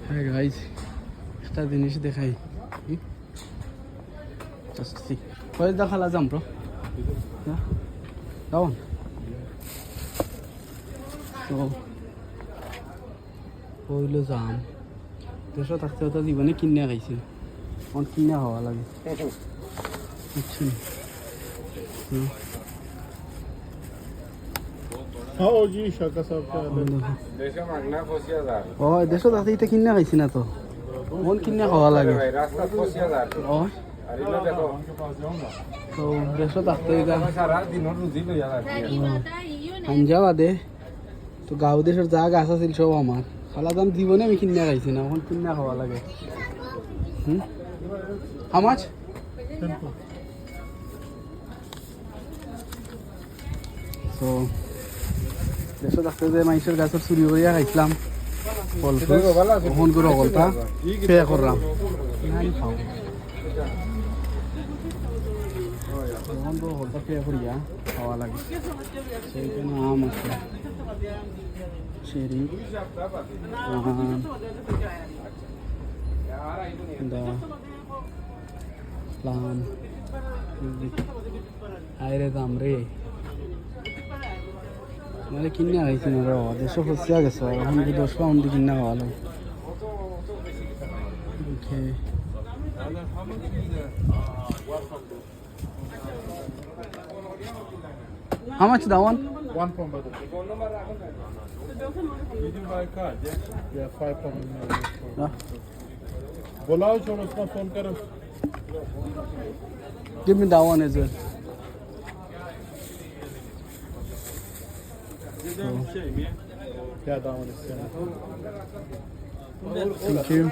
হ্যাঁ গাইজ, একটা জিনিস দেখাই। কয়েক দেখালা যাম ব্রো, যাও তো কইলো যাম। দেশত থাকতে তো জীবনে কিনে খাইছিল, অন কিনে খাওয়া লাগে বুঝছেন। ও দেশত থাকতে এটা কিনে খাইছি না তো, অন কিনে খাওয়া লাগে। ও তো দেশত থাকতে আঞ্জা বাদে তো গাঁও দেশের যা গাছ আছিল সব আমার, খালা দাম জীবনে আমি কিনে খাইছি না, এখন কিনে খাওয়া লাগে। How much? So দেশত থাকতে যে মাইসের গাছের চুরি করিয়া খাইছিলাম, ফোন করে অকলটা পে করলাম, খাও তখন তো হলটা পে করিয়া খাওয়া লাগে। সেইখানে আম আছে, চেরি, প্লাম, আইরে দাম রে, মানে কিনে খাইছি না রে, দেশে ফসিয়া গেছে, এখন 10 পাউন্ড দিয়ে কিনে খাওয়া লাগে। Okay. How much that one? 1 pound. Did you buy card? Yeah, 5 pound. बुलाओ छोड़, उसका फोन करो. Give me that one as well. Yeah, that one is. Thank you.